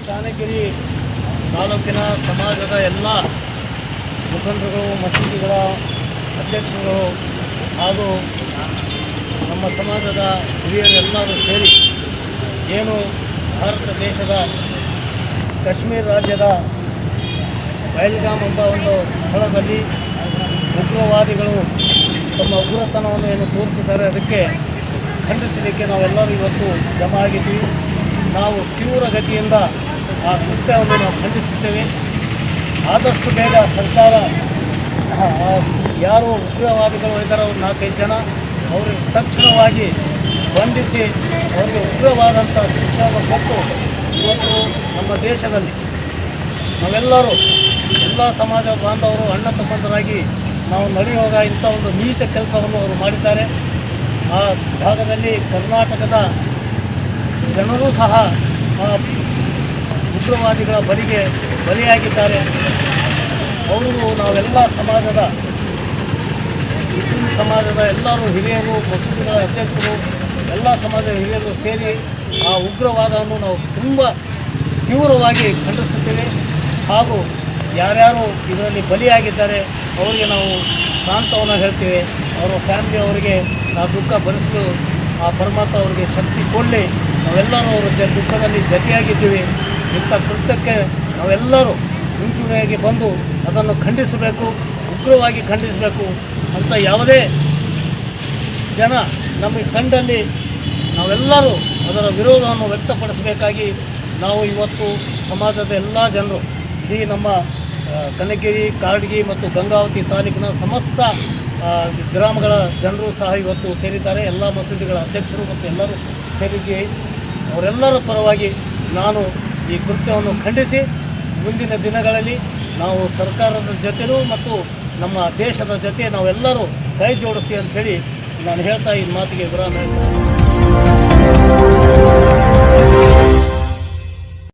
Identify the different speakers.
Speaker 1: ಚಾಣಗಿರಿ ತಾಲೂಕಿನ ಸಮಾಜದ ಎಲ್ಲ ಮುಖಂಡರುಗಳು, ಮಸೀದಿಗಳ ಅಧ್ಯಕ್ಷರು ಹಾಗೂ ನಮ್ಮ ಸಮಾಜದ ಹಿರಿಯರೆಲ್ಲರೂ ಸೇರಿ ಏನು ಭಾರತ ದೇಶದ ಕಾಶ್ಮೀರ ರಾಜ್ಯದ ಪಹಲ್ಗಾಮ್ ಎಂಬ ಒಂದು ಸ್ಥಳದಲ್ಲಿ ಉಗ್ರವಾದಿಗಳು ತಮ್ಮ ಉಗ್ರತನವನ್ನು ಏನು ತೋರಿಸಿದ್ದಾರೆ ಅದಕ್ಕೆ ಖಂಡಿಸಲಿಕ್ಕೆ ನಾವೆಲ್ಲರೂ ಇವತ್ತು ಜಮಾ ಆಗಿದ್ದೀವಿ. ನಾವು ತೀವ್ರಗತಿಯಿಂದ ಆ ಕೃತ್ಯವನ್ನು ನಾವು ಖಂಡಿಸುತ್ತೇವೆ. ಆದಷ್ಟು ಬೇಗ ಸರ್ಕಾರ ಯಾರು ಉಗ್ರವಾದಿಗಳು ಇದ್ದಾರೆ ಅವ್ರು 4-5 ಜನ ಅವರಿಗೆ ತಕ್ಷಣವಾಗಿ ಬಂಧಿಸಿ ಅವರಿಗೆ ಉಗ್ರವಾದಂಥ ಶಿಕ್ಷೆಯನ್ನು ಕೊಟ್ಟು ಇವತ್ತು ನಮ್ಮ ದೇಶದಲ್ಲಿ ನಾವೆಲ್ಲರೂ ಎಲ್ಲ ಸಮಾಜ ಬಾಂಧವರು ಅಣ್ಣ ತಮ್ಮಂದರಾಗಿ ನಾವು ನಡೆಯುವಾಗ ಇಂಥ ಒಂದು ನೀಚ ಕೆಲಸವನ್ನು ಅವರು ಮಾಡಿದ್ದಾರೆ. ಆ ಭಾಗದಲ್ಲಿ ಕರ್ನಾಟಕದ ಜನರೂ ಸಹ ಆ ಉಗ್ರವಾದಿಗಳ ಬಲಿಯಾಗಿದ್ದಾರೆ. ಅವರು ನಾವೆಲ್ಲ ಸಮಾಜದ ಮುಸ್ಲಿಂ ಸಮಾಜದ ಎಲ್ಲರೂ ಹಿರಿಯರು, ಮಸೂದಿಗಳ ಅಧ್ಯಕ್ಷರು, ಎಲ್ಲ ಸಮಾಜದ ಹಿರಿಯರು ಸೇರಿ ಆ ಉಗ್ರವಾದವನ್ನು ನಾವು ತುಂಬ ತೀವ್ರವಾಗಿ ಖಂಡಿಸುತ್ತೇವೆ. ಹಾಗೂ ಯಾರ್ಯಾರು ಇದರಲ್ಲಿ ಬಲಿಯಾಗಿದ್ದಾರೆ ಅವರಿಗೆ ನಾವು ಸಾಂತ್ವನ ಹೇಳ್ತೇವೆ. ಅವರ ಫ್ಯಾಮಿಲಿ ಅವರಿಗೆ ನಾವು ದುಃಖ ಭರಿಸಲು ಆ ಪರಮಾತ್ಮ ಅವರಿಗೆ ಶಕ್ತಿ ಕೊಡಲಿ. ನಾವೆಲ್ಲರೂ ಅವರ ದುಃಖದಲ್ಲಿ ಜತೆಯಾಗಿದ್ದೀವಿ. ಇಂಥ ಕೃತ್ಯಕ್ಕೆ ನಾವೆಲ್ಲರೂ ಮುಂಚೂಣಿಯಾಗಿ ಬಂದು ಅದನ್ನು ಖಂಡಿಸಬೇಕು, ಉಗ್ರವಾಗಿ ಖಂಡಿಸಬೇಕು ಅಂತ ಯಾವುದೇ ಜನ ನಮಗೆ ಕಂಡಲ್ಲಿ ನಾವೆಲ್ಲರೂ ಅದರ ವಿರೋಧವನ್ನು ವ್ಯಕ್ತಪಡಿಸಬೇಕಾಗಿ ನಾವು ಇವತ್ತು ಸಮಾಜದ ಎಲ್ಲ ಜನರು ಇಡೀ ನಮ್ಮ ಕನಕಗಿರಿ, ಕಾರಟಗಿ ಮತ್ತು ಗಂಗಾವತಿ ತಾಲೂಕಿನ ಸಮಸ್ತ ಗ್ರಾಮಗಳ ಜನರು ಸಹ ಇವತ್ತು ಸೇರಿದ್ದಾರೆ. ಎಲ್ಲ ಮಸೀದಿಗಳ ಅಧ್ಯಕ್ಷರು ಮತ್ತು ಎಲ್ಲರೂ ಸೇರಿದ್ದೀವಿ. ಅವರೆಲ್ಲರ ಪರವಾಗಿ ನಾನು ಈ ಕೃತ್ಯವನ್ನು ಖಂಡಿಸಿ ಮುಂದಿನ ದಿನಗಳಲ್ಲಿ ನಾವು ಸರ್ಕಾರದ ಜೊತೆಯೂ ಮತ್ತು ನಮ್ಮ ದೇಶದ ಜೊತೆ ನಾವೆಲ್ಲರೂ ಕೈ ಜೋಡಿಸ್ತೀವಿ ಅಂಥೇಳಿ ನಾನು ಹೇಳ್ತಾ ಈ ಮಾತಿಗೆ ವಿರಾಮ ಹೇಳ್ತೀನಿ.